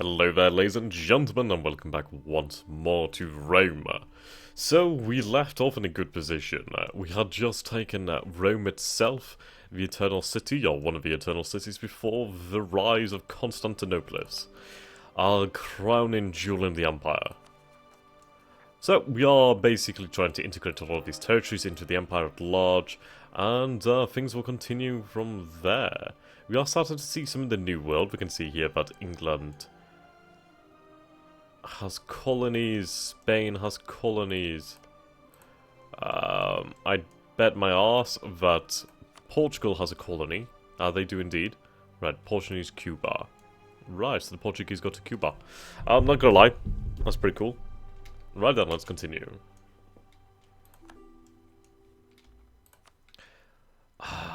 Hello there, ladies and gentlemen, and welcome back once more to Rome. So, we left off in a good position. We had just taken Rome itself, the Eternal City, or one of the Eternal Cities, before the rise of Constantinopolis, our crowning jewel in the Empire. So, we are basically trying to integrate a lot of these territories into the Empire at large, and things will continue from there. We are starting to see some of the New World. We can see here that England has colonies, Spain has colonies. I bet my arse that Portugal has a colony. They do indeed. Right, Portuguese Cuba. Right, so the Portuguese got to Cuba. I'm not gonna lie, that's pretty cool. Right then, let's continue.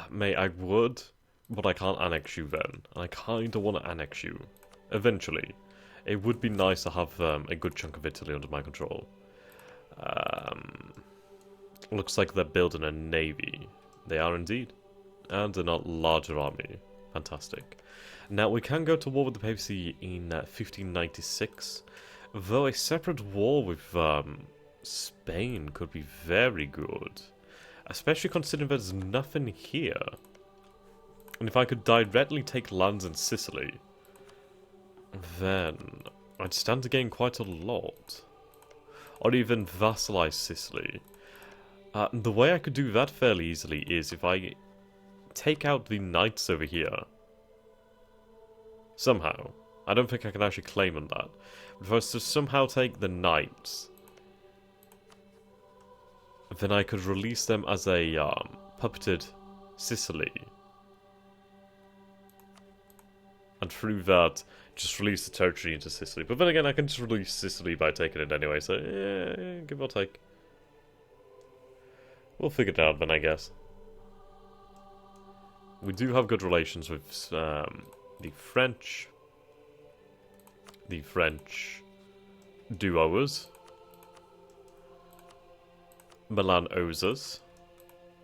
Mate, I would, but I can't annex you then. And I kinda want to annex you. Eventually. It would be nice to have a good chunk of Italy under my control. Looks like they're building a navy. They are indeed. And a larger army. Fantastic. Now, we can go to war with the papacy in 1596. Though a separate war with Spain could be very good. Especially considering there's nothing here. And if I could directly take lands in Sicily, then I'd stand to gain quite a lot. Or even vassalize Sicily. The way I could do that fairly easily is if I take out the knights over here. Somehow. I don't think I can actually claim on that. But if I was to somehow take the knights, then I could release them as a puppeted Sicily. And through that, just release the territory into Sicily. But then again, I can just release Sicily by taking it anyway, so yeah, give or take. We'll figure it out then, I guess. We do have good relations with the French. The French do owe us. Milan owes us.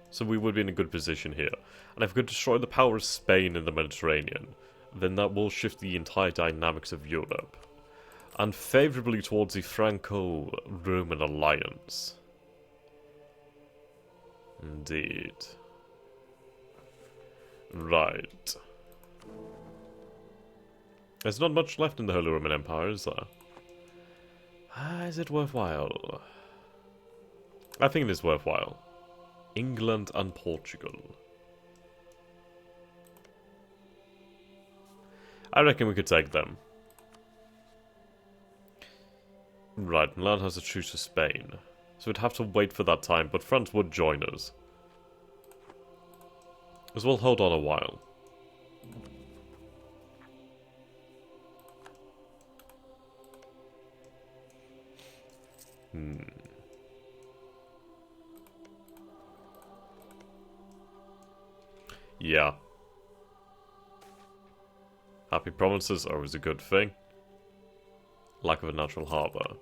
So we would be in a good position here. And if we could destroy the power of Spain in the Mediterranean, then that will shift the entire dynamics of Europe, and favourably towards the Franco-Roman alliance. Indeed. Right. There's not much left in the Holy Roman Empire, is there? Is it worthwhile? I think it is worthwhile. England and Portugal. I reckon we could take them. Right, Milan has a truce with Spain. So we'd have to wait for that time, but France would join us. As well, hold on a while. Yeah. Happy provinces are always a good thing. Lack of a natural harbour.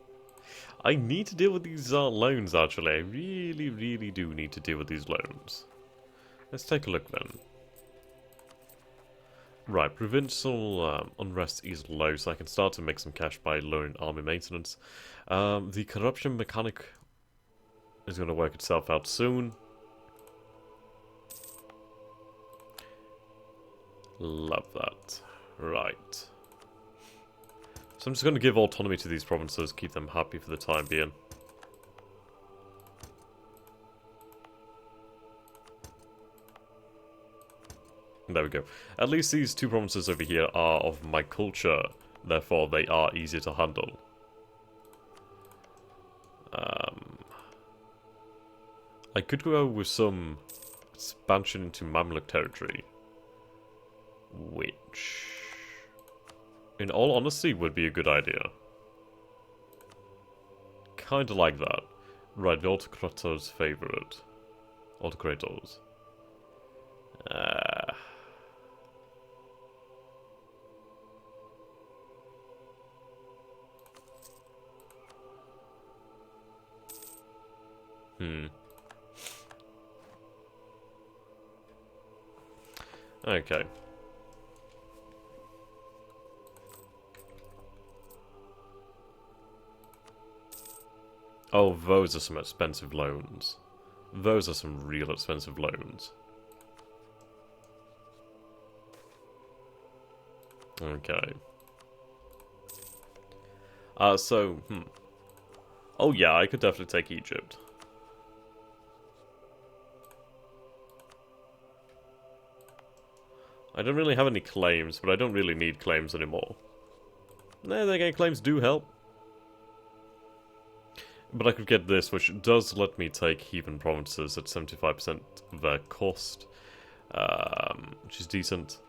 I need to deal with these loans, actually. I really, really do need to deal with these loans. Let's take a look then. Right, provincial unrest is low, so I can start to make some cash by lowering army maintenance. The corruption mechanic is going to work itself out soon. Love that. Right. So I'm just going to give autonomy to these provinces, keep them happy for the time being. There we go. At least these two provinces over here are of my culture, therefore they are easier to handle. I could go with some expansion into Mamluk territory, which, in all honesty, would be a good idea. Kinda like that. Right, the Autocrator's favorite. Autocrators. Okay. Oh, those are some expensive loans. Those are some real expensive loans. Okay. Oh yeah, I could definitely take Egypt. I don't really have any claims, but I don't really need claims anymore. Then again, claims do help. But I could get this, which does let me take heathen provinces at 75% of their cost, which is decent.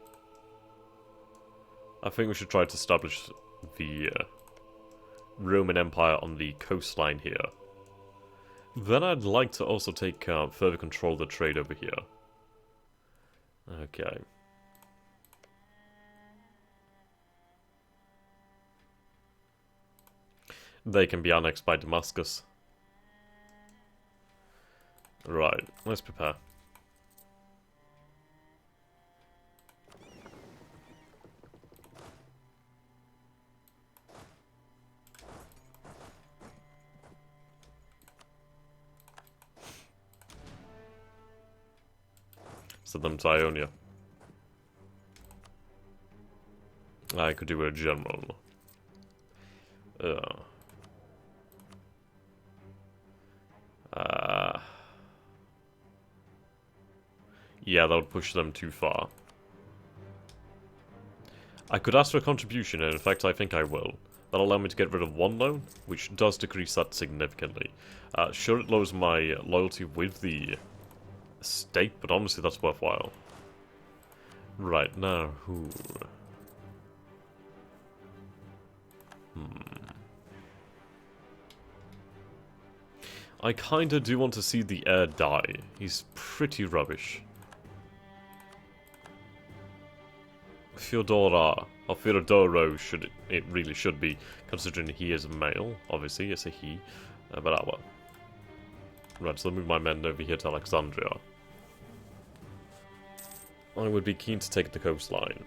I think we should try to establish the Roman Empire on the coastline here. Then I'd like to also take further control of the trade over here. Okay. They can be annexed by Damascus. Right, let's prepare. Send them to Ionia. I could do a general. Yeah, that would push them too far. I could ask for a contribution, and in fact I think I will. That'll allow me to get rid of one loan, which does decrease that significantly. Sure, it lowers my loyalty with the state, but honestly that's worthwhile. Right, now, who... I kinda do want to see the heir die. He's pretty rubbish. Fyodora, or Fyodoro it really should be, considering he is a male, obviously, it's a he, but well. Right, so I'll move my men over here to Alexandria. I would be keen to take the coastline.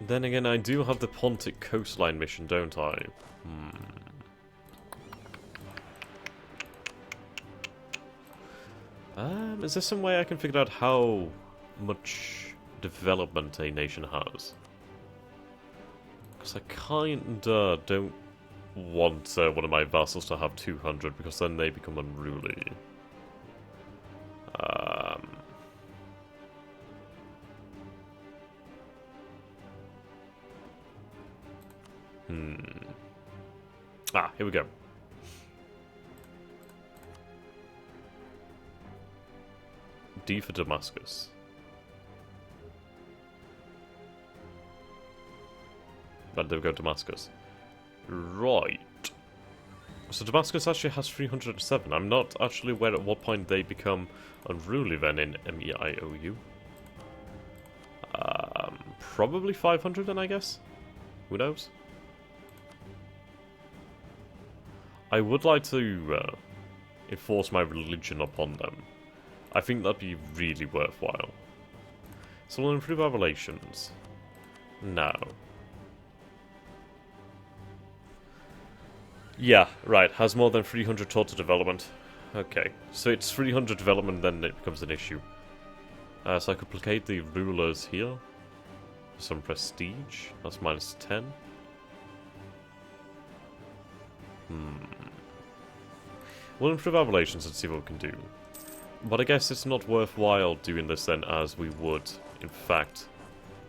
Then again, I do have the Pontic coastline mission, don't I? Is there some way I can figure out how much development a nation has? Because I kinda don't want one of my vassals to have 200, because then they become unruly. Here we go. D for Damascus. Right, there we go, Damascus. Right. So Damascus actually has 307. I'm not actually aware at what point they become unruly then in Meiou. Probably 500 then, I guess? Who knows? I would like to enforce my religion upon them. I think that'd be really worthwhile. So we'll improve our relations. Now. Yeah, right, has more than 300 total development. Okay, so it's 300 development, then it becomes an issue. So I could placate the rulers here. Some prestige, that's minus 10. We'll improve our relations and see what we can do. But I guess it's not worthwhile doing this then, as we would, in fact,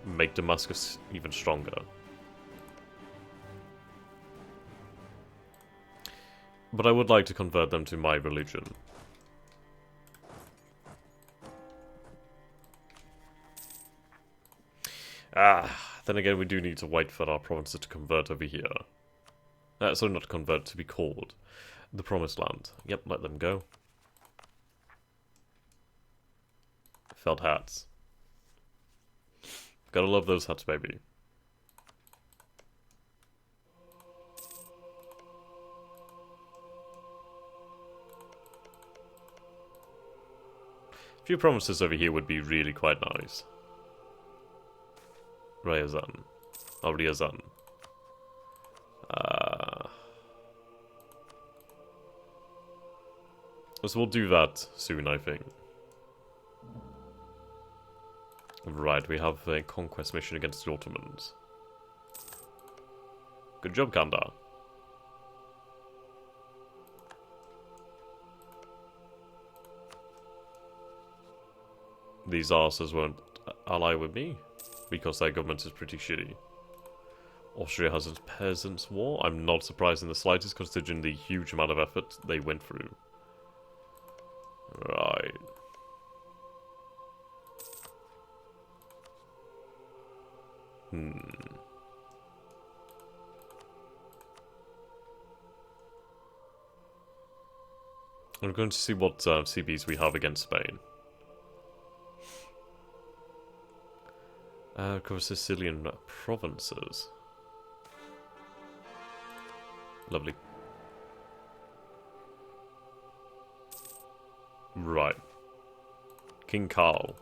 make Damascus even stronger. But I would like to convert them to my religion. Then again we do need to wait for our provinces to convert over here. Sorry, not convert, to be called the Promised Land. Yep, let them go. Felt hats. Gotta love those hats, baby. A few provinces over here would be really quite nice. Ryazan. Riazan. So we'll do that soon, I think. Right, we have a conquest mission against the Ottomans. Good job, Kandar. These arses won't ally with me, because their government is pretty shitty. Austria has a peasants' war. I'm not surprised in the slightest, considering the huge amount of effort they went through. Right. I'm going to see what CBs we have against Spain. Cover Sicilian provinces. Lovely. Right. King Carl.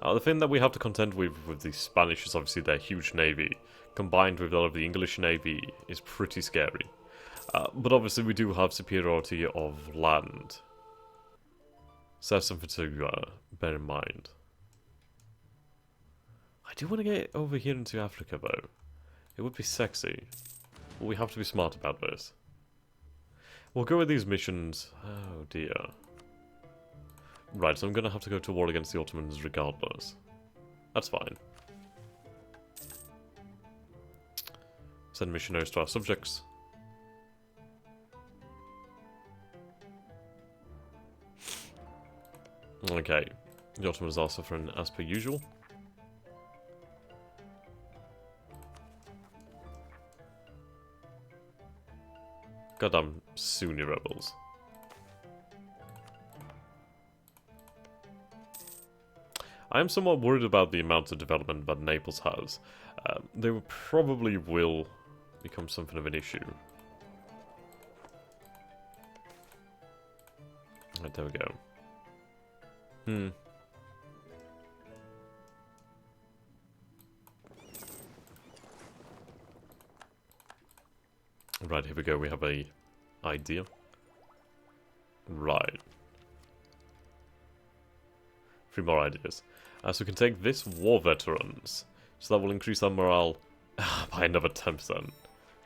The thing that we have to contend with the Spanish is obviously their huge navy, combined with all of the English navy, is pretty scary. But obviously we do have superiority of land. So that's something to bear in mind. I do want to get over here into Africa though. It would be sexy. But we have to be smart about this. We'll go with these missions. Oh dear. Right, so I'm going to have to go to war against the Ottomans regardless. That's fine. Send missionaries to our subjects. Okay. The Ottomans are suffering as per usual. Goddamn Sunni rebels. I am somewhat worried about the amount of development that Naples has. They probably will become something of an issue. Right, there we go. Right, here we go. We have a idea. Right. 3 more ideas. So we can take this war veterans. So that will increase our morale by another 10%.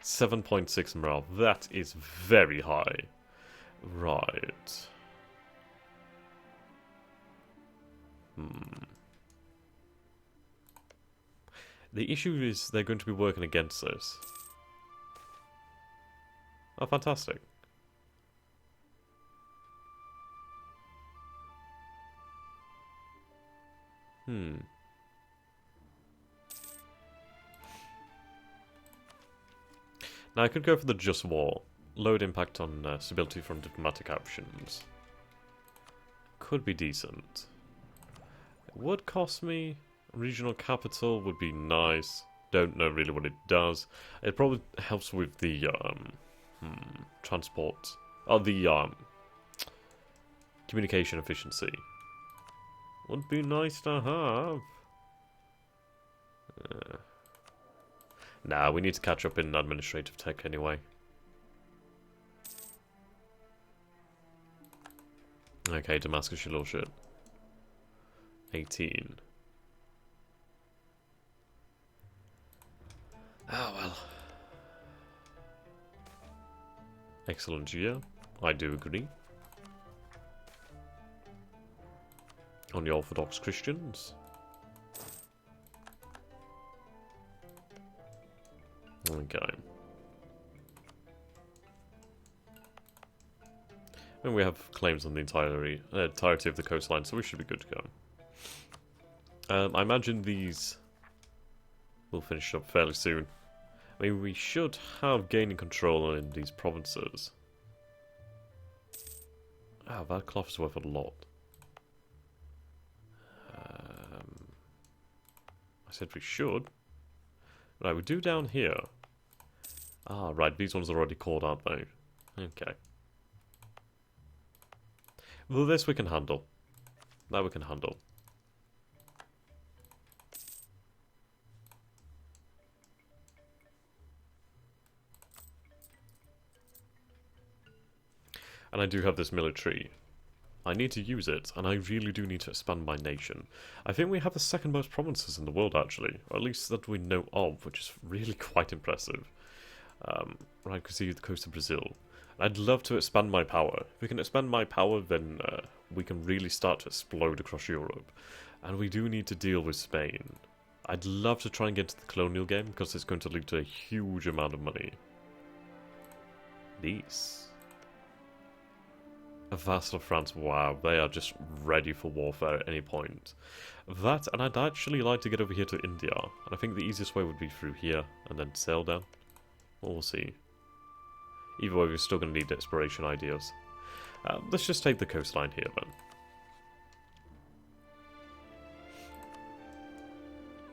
7.6 morale. That is very high. Right. The issue is they're going to be working against this. Oh, fantastic. Now I could go for the just war. Lowered impact on stability from diplomatic options. Could be decent. It would cost me. Regional capital would be nice. Don't know really what it does. It probably helps with the transport. Oh, the communication efficiency. Would be nice to have. Nah, we need to catch up in administrative tech anyway. Okay, Damascus, your little shit. 18. Ah, well. Excellent year. I do agree. On the Orthodox Christians. Okay. And we have claims on the entirety of the coastline, so we should be good to go. I imagine these will finish up fairly soon. I mean, we should have gaining control in these provinces. Ah, that cloth is worth a lot. I said we should. Right, we do down here. Ah, right, these ones are already called, aren't they? Okay. Well, this we can handle. That we can handle. And I do have this military. I need to use it, and I really do need to expand my nation. I think we have the second most provinces in the world, actually. Or at least that we know of, which is really quite impressive. Right, you can see the coast of Brazil. I'd love to expand my power. If we can expand my power, then we can really start to explode across Europe. And we do need to deal with Spain. I'd love to try and get into the colonial game, because it's going to lead to a huge amount of money. These. A vassal of France, wow, they are just ready for warfare at any point. That, and I'd actually like to get over here to India. And I think the easiest way would be through here, and then sail down. Well, we'll see. Either way, we're still going to need exploration ideas. Let's just take the coastline here,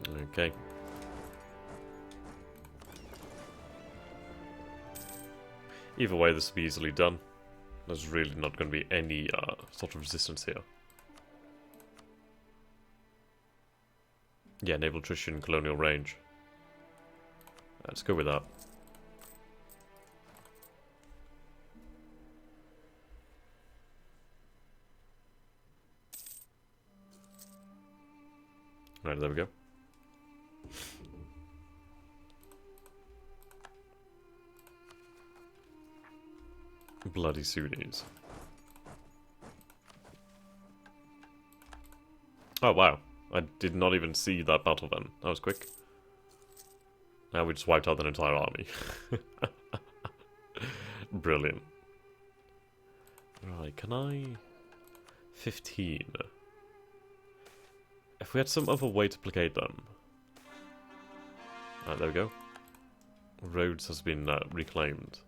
then. Okay. Either way, this will be easily done. There's really not going to be any sort of resistance here. Yeah, naval attrition, colonial range. Let's go with that. Right, there we go. Bloody Sunnis. Oh wow, I did not even see that battle then. That was quick. Now we just wiped out an entire army. Brilliant. Right, can I... 15. If we had some other way to placate them. Right, there we go. Rhodes has been reclaimed.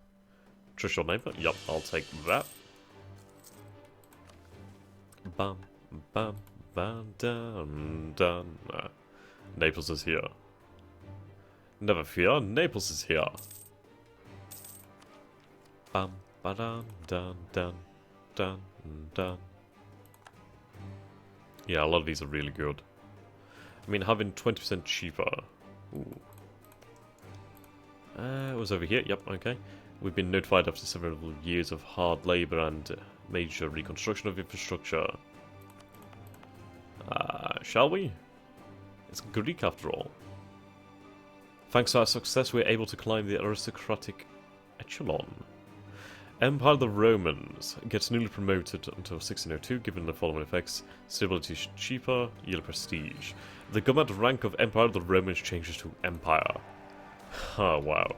Trust your neighbour? Yup, I'll take that. Bam, bam, bam, dun, dun. Naples is here. Never fear, Naples is here. Bam, ba dun, dun, dun, dun, dun. Yeah, a lot of these are really good. I mean, having 20% cheaper. Ooh. It was over here. Yep, okay. We've been notified after several years of hard labour and major reconstruction of infrastructure. Shall we? It's Greek after all. Thanks to our success, we're able to climb the aristocratic echelon. Empire of the Romans gets newly promoted until 1602, given the following effects: stability is cheaper, yield prestige. The government rank of Empire of the Romans changes to Empire. Oh, wow.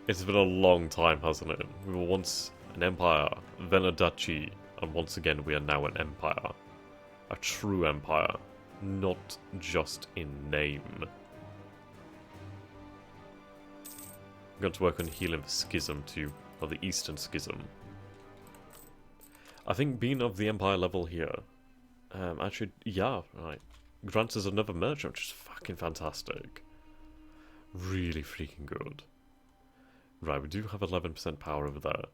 It's been a long time, hasn't it? We were once an empire, then a duchy, and once again we are now an empire. A true empire, not just in name. I'm going to work on healing the schism too, or the Eastern Schism. I think being of the empire level here, actually, yeah, right, grants us another merchant, which is fucking fantastic. Really freaking good. Right, we do have 11% power over there.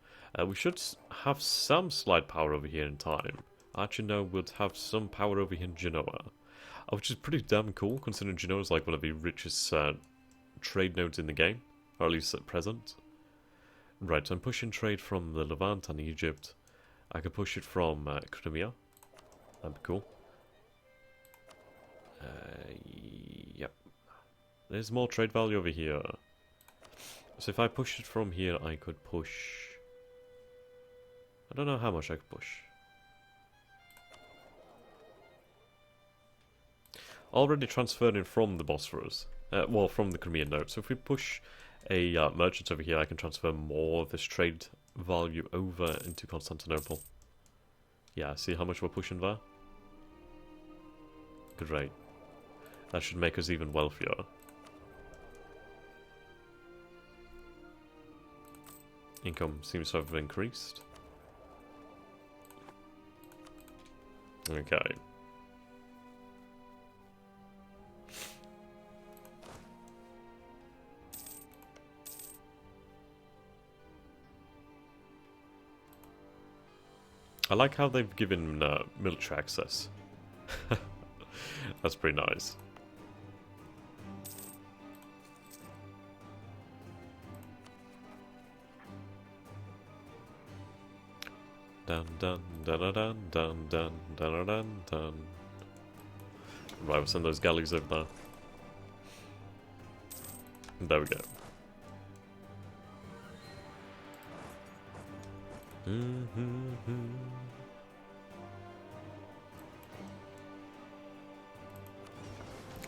We should have some slight power over here in time. Actually, no, we'll have some power over here in Genoa. Which is pretty damn cool, considering Genoa is like one of the richest trade nodes in the game. Or at least at present. Right, so I'm pushing trade from the Levant and Egypt. I could push it from Crimea. That'd be cool. Yep. There's more trade value over here. So if I push it from here, I could push... I don't know how much I could push. Already transferred in from the Bosphorus. Well, from the Crimean node. So if we push a merchant over here, I can transfer more of this trade value over into Constantinople. Yeah, see how much we're pushing there? Great. That should make us even wealthier. Income seems to have increased. Okay. I like how they've given military access. That's pretty nice. Dun dun dun dun dun dun dun dun dun dun. Right, we'll send those galleys over there. There we go.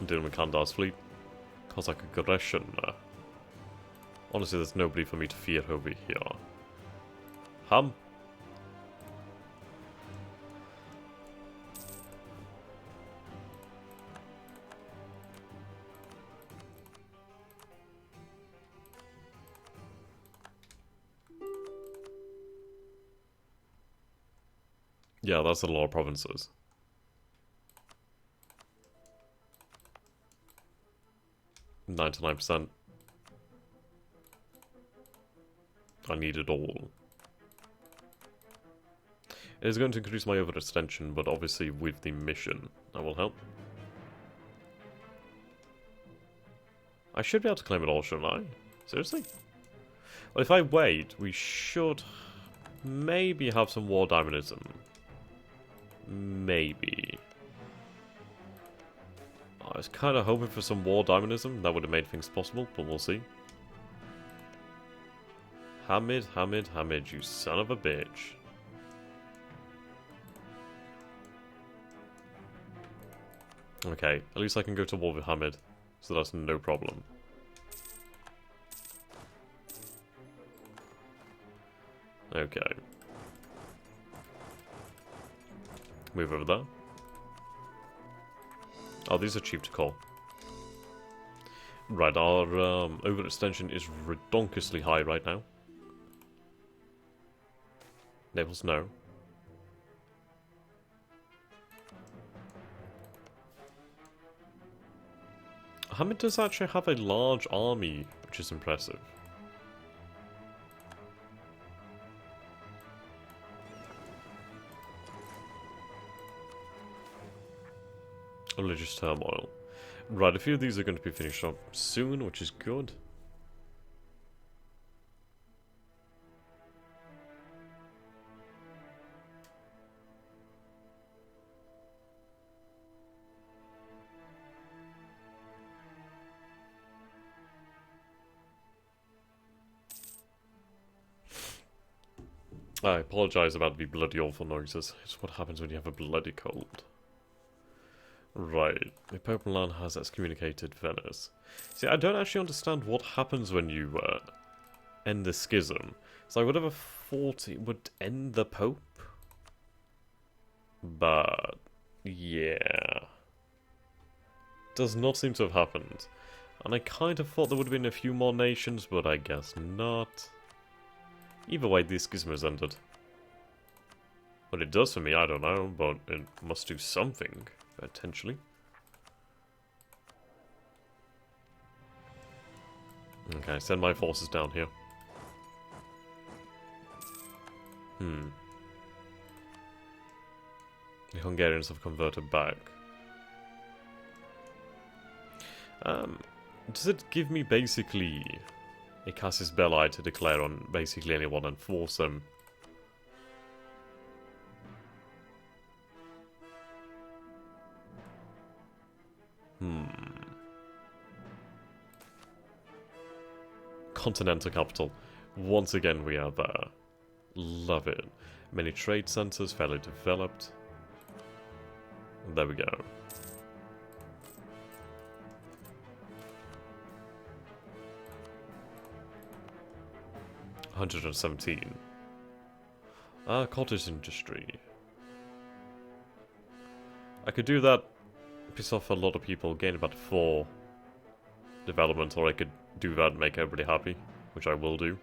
Dealing with Kandar's fleet. Cossack aggression. Honestly, there's nobody for me to fear over here. Hum. Yeah, that's a lot of provinces. 99%. I need it all. It is going to increase my overextension, but obviously with the mission, that will help. I should be able to claim it all, shouldn't I? Seriously? Well, if I wait, we should maybe have some war dynamism. Maybe. I was kind of hoping for some war dynamism. That would have made things possible, but we'll see. Hamid, Hamid, Hamid, you son of a bitch. Okay, at least I can go to war with Hamid, so that's no problem. Okay. Move over there. Oh, these are cheap to call. Right, our overextension is redonkulously high right now. Naples, no. Hamid does actually have a large army, which is impressive. Religious turmoil. Right, a few of these are going to be finished up soon, which is good. I apologise about the bloody awful noises. It's what happens when you have a bloody cold. Right, the Pope Milan has excommunicated Venice. See, I don't actually understand what happens when you end the schism. So I would have thought it would end the Pope. But, yeah. Does not seem to have happened. And I kind of thought there would have been a few more nations, but I guess not. Either way, the schism has ended. What it does for me, I don't know, but it must do something. Potentially. Okay, send my forces down here. The Hungarians have converted back. Does it give me basically a casus belli to declare on basically anyone and force them? Continental capital. Once again, we are there. Love it. Many trade centers, fairly developed. There we go. $117. Cottage industry. I could do that, piss off a lot of people, gain about 4 development, or I could do that and make everybody happy, which I will do.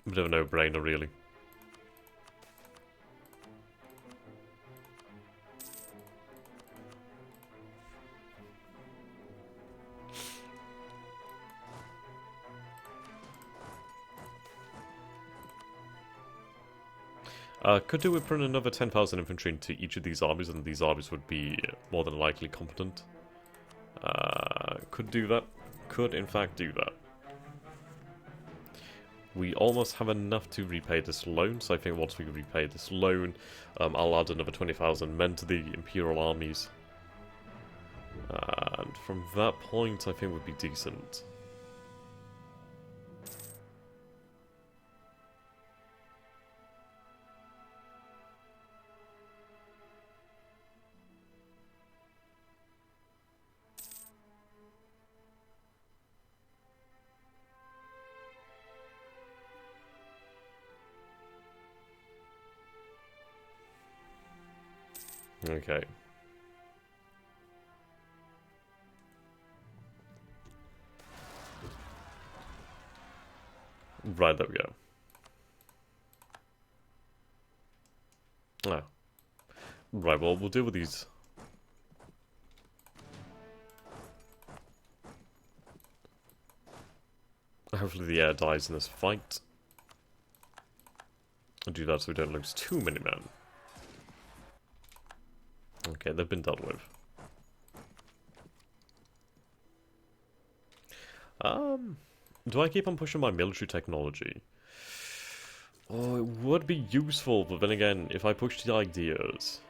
Bit of a no-brainer, really. Could do with putting another 10,000 infantry into each of these armies, and these armies would be more than likely competent. Could do that. Could, in fact, do that. We almost have enough to repay this loan, so I think once we repay this loan, I'll add another 20,000 men to the Imperial armies. And from that point, I think would be decent. Okay. Right, there we go. Ah. Right, well, we'll deal with these. Hopefully the air dies in this fight. I'll do that so we don't lose too many men. Okay, they've been dealt with. Do I keep on pushing my military technology? Oh, it would be useful, but then again, if I push the ideas...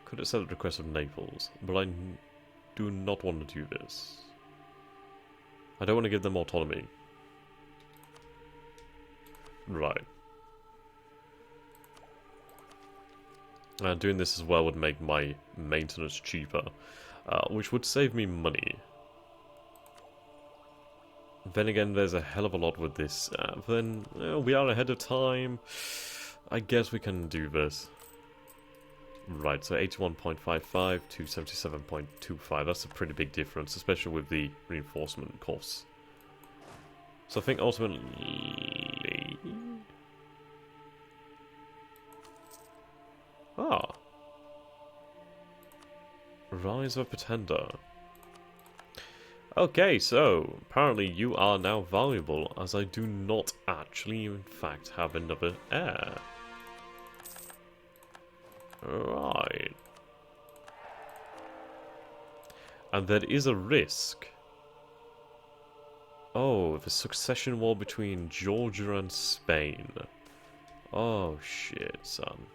Could accept the request of Naples, but I do not want to do this. I don't want to give them autonomy. Right. Doing this as well would make my maintenance cheaper, which would save me money. Then again, there's a hell of a lot with this. Then we are ahead of time. I guess we can do this. Right, so 81.55 to 77.25. That's a pretty big difference, especially with the reinforcement costs. So I think ultimately... Ah. Rise of a Pretender. Okay, so apparently you are now valuable, as I do not actually, in fact, have another heir. Right. And there is a risk. Oh, the succession war between Georgia and Spain. Oh, shit, son.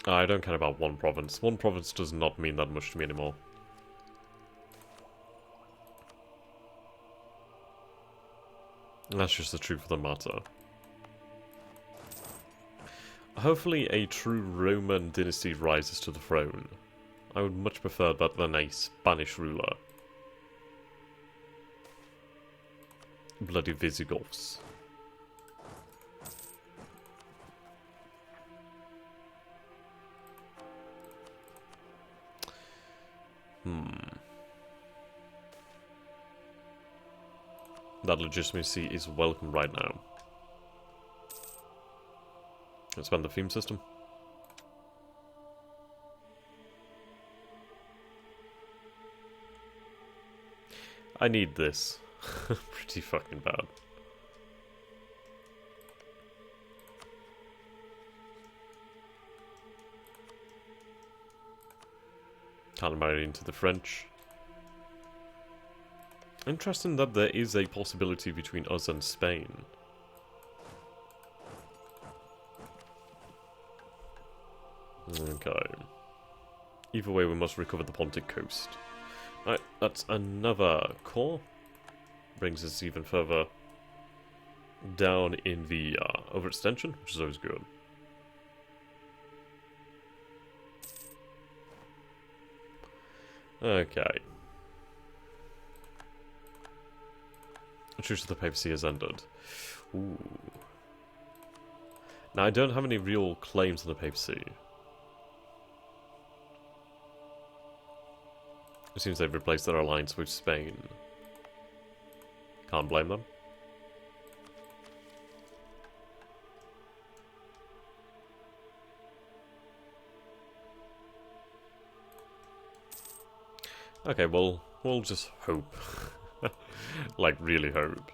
I don't care about one province. One province does not mean that much to me anymore. That's just the truth of the matter. Hopefully a true Roman dynasty rises to the throne. I would much prefer that than a Spanish ruler. Bloody Visigoths. That legitimacy is welcome right now. Expand the theme system. I need this. Pretty fucking bad. Can't marry into the French. Interesting that there is a possibility between us and Spain. Okay. Either way, we must recover the Pontic coast. Right, that's another core. Brings us even further down in the overextension, which is always good. Okay. Truce of the Papacy has ended. Ooh. Now, I don't have any real claims on the Papacy. It seems they've replaced their alliance with Spain. Can't blame them. Okay, well, we'll just hope. Like, really hope.